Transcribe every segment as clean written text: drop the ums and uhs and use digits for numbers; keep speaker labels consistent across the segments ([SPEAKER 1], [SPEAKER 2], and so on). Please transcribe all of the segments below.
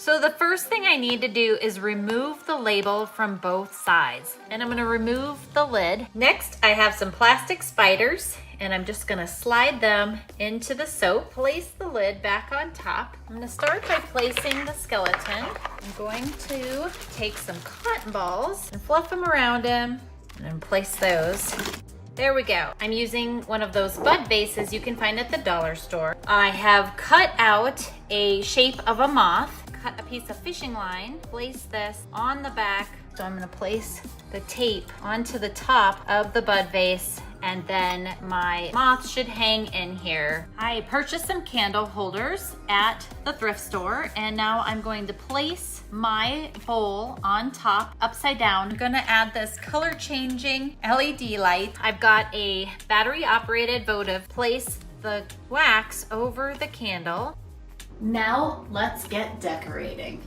[SPEAKER 1] So the first thing I need to do is remove the label from both sides. And I'm gonna remove the lid. Next, I have some plastic spiders and I'm just gonna slide them into the soap. Place the lid back on top. I'm gonna start by placing the skeleton. I'm going to take some cotton balls and fluff them around him and then place those. There we go. I'm using one of those bud vases you can find at the dollar store. I have cut out a shape of a moth, cut a piece of fishing line, place this on the back. So I'm gonna place the tape onto the top of the bud vase, and then my moth should hang in here. I purchased some candle holders at the thrift store, and now I'm going to place my bowl on top upside down. I'm gonna add this color changing LED light. I've got a battery operated votive. Place the wax over the candle.
[SPEAKER 2] Now let's get decorating.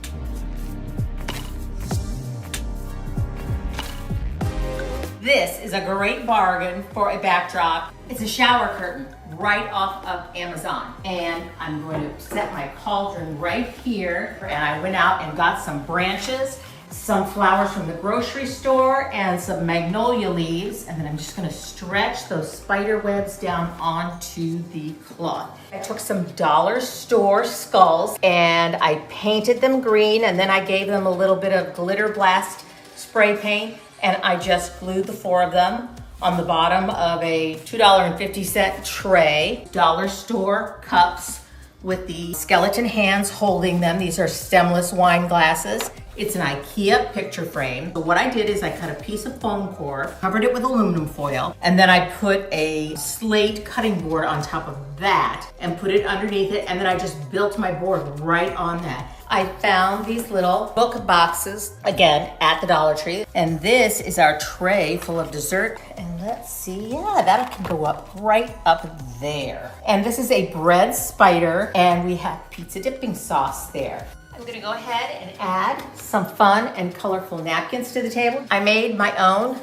[SPEAKER 2] This is a great bargain for a backdrop. It's a shower curtain right off of Amazon. And I'm going to set my cauldron right here. And I went out and got some branches, some flowers from the grocery store, and some magnolia leaves. And then I'm just gonna stretch those spider webs down onto the cloth. I took some dollar store skulls and I painted them green, and then I gave them a little bit of glitter blast spray paint, and I just glued the 4 of them on the bottom of a $2.50 tray. Dollar store cups with the skeleton hands holding them. These are stemless wine glasses. It's an IKEA picture frame. So what I did is I cut a piece of foam core, covered it with aluminum foil, and then I put a slate cutting board on top of that and put it underneath it, and then I just built my board right on that. I found these little book boxes, again, at the Dollar Tree. And this is our tray full of dessert. And let's see, yeah, that can go up right up there. And this is a bread spider, and we have pizza dipping sauce there. I'm gonna go ahead and add some fun and colorful napkins to the table. I made my own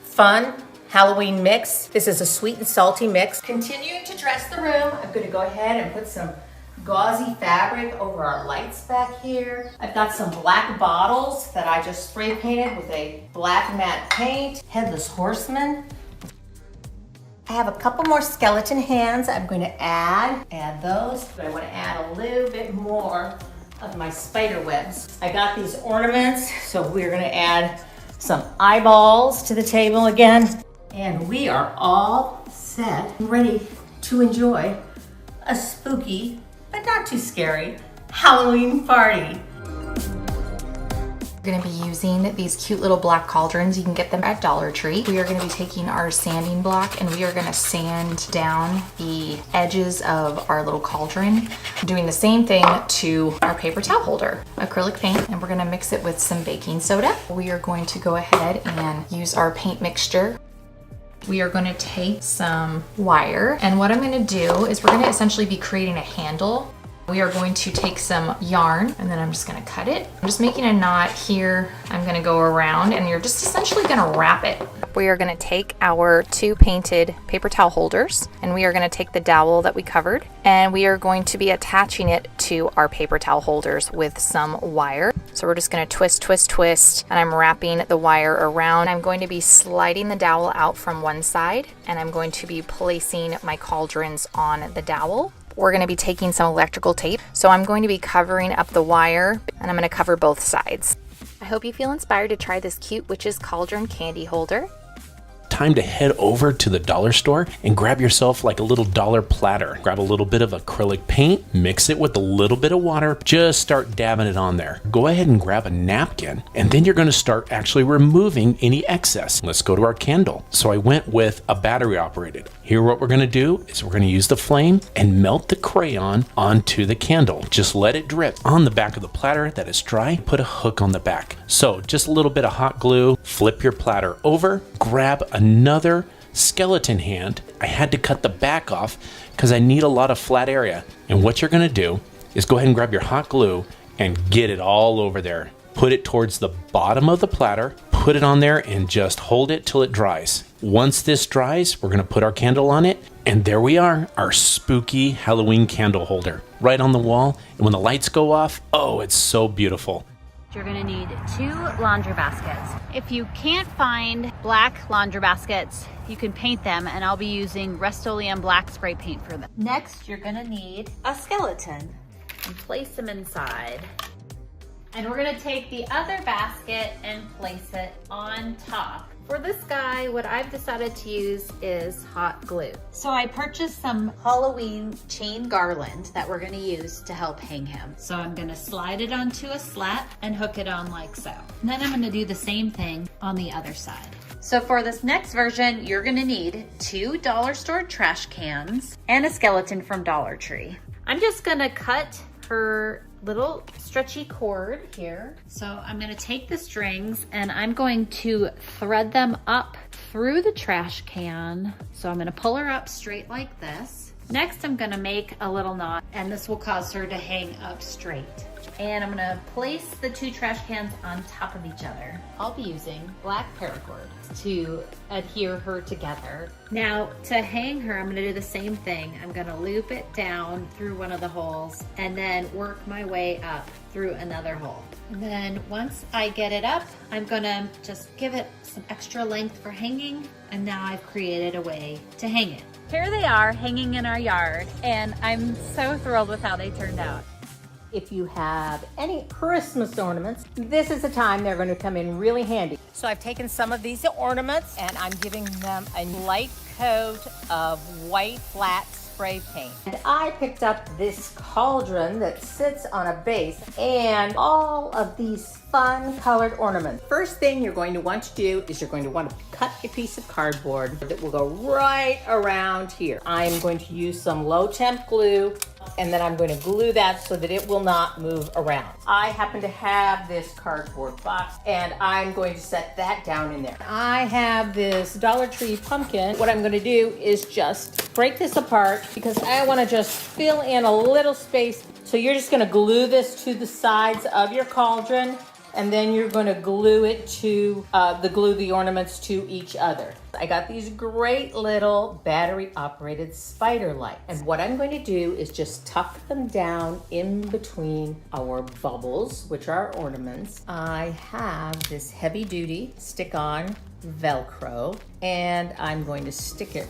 [SPEAKER 2] fun Halloween mix. This is a sweet and salty mix. Continuing to dress the room, I'm gonna go ahead and put some gauzy fabric over our lights back here. I've got some black bottles that I just spray painted with a black matte paint. Headless horseman. I have a couple more skeleton hands I'm going to add those, but I want to add a little bit more of my spider webs. I got these ornaments, so we're going to add some eyeballs to the table again. And we are all set and ready to enjoy a spooky but not too scary Halloween party.
[SPEAKER 3] We're gonna be using these cute little black cauldrons. You can get them at Dollar Tree. We are gonna be taking our sanding block and we are gonna sand down the edges of our little cauldron. Doing the same thing to our paper towel holder. Acrylic paint, and we're gonna mix it with some baking soda. We are going to go ahead and use our paint mixture. We are going to take some wire, and what I'm going to do is we're going to essentially be creating a handle. We are going to take some yarn, and then I'm just going to cut it. I'm just making a knot here. I'm going to go around, and you're just essentially going to wrap it. We are going to take our 2 painted paper towel holders, and we are going to take the dowel that we covered, and we are going to be attaching it to our paper towel holders with some wire. So we're just going to twist, twist, twist, and I'm wrapping the wire around. I'm going to be sliding the dowel out from one side, and I'm going to be placing my cauldrons on the dowel. We're going to be taking some electrical tape. So I'm going to be covering up the wire, and I'm going to cover both sides. I hope you feel inspired to try this cute witch's cauldron candy holder.
[SPEAKER 4] Time to head over to the dollar store and grab yourself like a little dollar platter. Grab a little bit of acrylic paint, mix it with a little bit of water, just start dabbing it on there. Go ahead and grab a napkin, and then you're going to start actually removing any excess. Let's go to our candle. So I went with a battery operated. Here what we're going to do is we're going to use the flame and melt the crayon onto the candle. Just let it drip on the back of the platter that is dry. Put a hook on the back. So just a little bit of hot glue, flip your platter over, grab another skeleton hand. I had to cut the back off because I need a lot of flat area. And what you're going to do is go ahead and grab your hot glue and get it all over there. Put it towards the bottom of the platter, put it on there, and just hold it till it dries. Once this dries, we're gonna put our candle on it, and there we are, our spooky Halloween candle holder, right on the wall. And when the lights go off, oh, it's so beautiful.
[SPEAKER 1] You're gonna need 2 laundry baskets. If you can't find black laundry baskets, you can paint them, and I'll be using Rust-Oleum black spray paint for them. Next, you're gonna need a skeleton and place them inside. And we're gonna take the other basket and place it on top. For this guy, what I've decided to use is hot glue. So I purchased some Halloween chain garland that we're gonna use to help hang him. So I'm gonna slide it onto a slat and hook it on like so. And then I'm gonna do the same thing on the other side. So for this next version, you're gonna need 2 dollar store trash cans and a skeleton from Dollar Tree. I'm just gonna cut her little stretchy cord here. So I'm gonna take the strings and I'm going to thread them up through the trash can. So I'm gonna pull her up straight like this. Next, I'm gonna make a little knot, and this will cause her to hang up straight. And I'm gonna place the 2 trash cans on top of each other. I'll be using black paracord to adhere her together. Now, to hang her, I'm gonna do the same thing. I'm gonna loop it down through one of the holes and then work my way up through another hole. And then once I get it up, I'm gonna just give it some extra length for hanging, and now I've created a way to hang it. Here they are hanging in our yard, and I'm so thrilled with how they turned out.
[SPEAKER 2] If you have any Christmas ornaments, this is the time they're going to come in really handy. So I've taken some of these ornaments and I'm giving them a light coat of white flat spray paint. And I picked up this cauldron that sits on a base and all of these fun colored ornaments. First thing you're going to want to do is you're going to want to cut a piece of cardboard that will go right around here. I'm going to use some low temp glue, and then I'm going to glue that so that it will not move around. I happen to have this cardboard box, and I'm going to set that down in there. I have this Dollar Tree pumpkin. What I'm going to do is just break this apart because I want to just fill in a little space. So you're just going to glue this to the sides of your cauldron, and then you're going to glue it to glue the ornaments to each other. I got these great little battery operated spider lights, and what I'm going to do is just tuck them down in between our bubbles, which are ornaments. I have this heavy duty stick on Velcro, and I'm going to stick it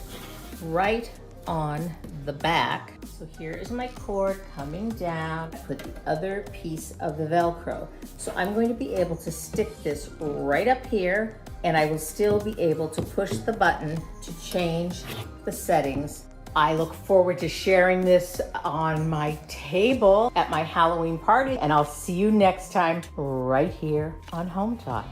[SPEAKER 2] right on the back. So here is my cord coming down. Put the other piece of the Velcro. So I'm going to be able to stick this right up here, and I will still be able to push the button to change the settings. I look forward to sharing this on my table at my Halloween party, and I'll see you next time right here on Home Talk.